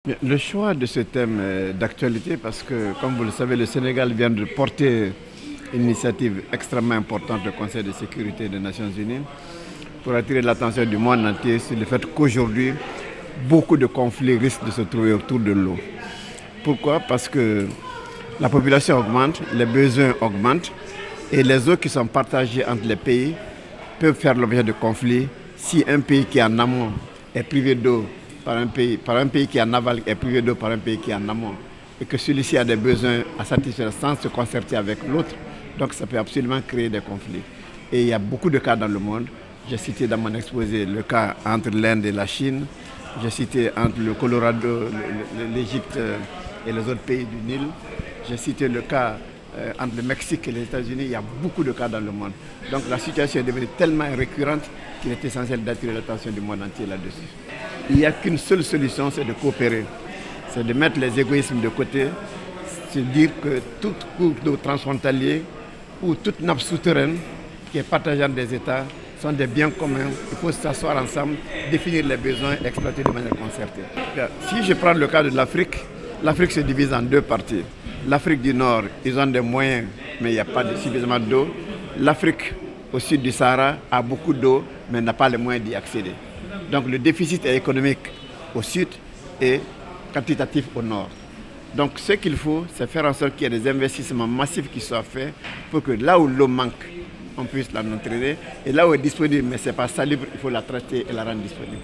Bien, le choix de ce thème est d'actualité parce que, comme vous le savez, le Sénégal vient de porter une initiative extrêmement importante au Conseil de sécurité des Nations Unies pour attirer l'attention du monde entier sur le fait qu'aujourd'hui, beaucoup de conflits risquent de se trouver autour de l'eau. Pourquoi? Parce que la population augmente, les besoins augmentent et les eaux qui sont partagées entre les pays peuvent faire l'objet de conflits si un pays qui est en amont est privé d'eau par un pays qui est en aval est privé d'eau par un pays qui est en amont et que celui-ci a des besoins à satisfaire sans se concerter avec l'autre. Donc ça peut absolument créer des conflits. Et il y a beaucoup de cas dans le monde. J'ai cité dans mon exposé le cas entre l'Inde et la Chine. J'ai cité entre le Colorado, l'Égypte et les autres pays du Nil. J'ai cité le cas entre le Mexique et les États-Unis. Il y a beaucoup de cas dans le monde. Donc la situation est devenue tellement récurrente qu'il est essentiel d'attirer l'attention du monde entier là-dessus. Il n'y a qu'une seule solution, c'est de coopérer. C'est de mettre les égoïsmes de côté, c'est dire que tout cours d'eau transfrontalier ou toute nappe souterraine qui est partageante des États sont des biens communs. Il faut s'asseoir ensemble, définir les besoins et exploiter de manière concertée. Si je prends le cas de l'Afrique, l'Afrique se divise en deux parties. L'Afrique du Nord, ils ont des moyens, mais il n'y a pas suffisamment d'eau. L'Afrique au sud du Sahara a beaucoup d'eau, mais n'a pas les moyens d'y accéder. Donc le déficit est économique au sud et quantitatif au nord. Donc ce qu'il faut, c'est faire en sorte qu'il y ait des investissements massifs qui soient faits pour que là où l'eau manque, on puisse la nutrir. Et là où elle est disponible, mais ce n'est pas salubre, il faut la traiter et la rendre disponible.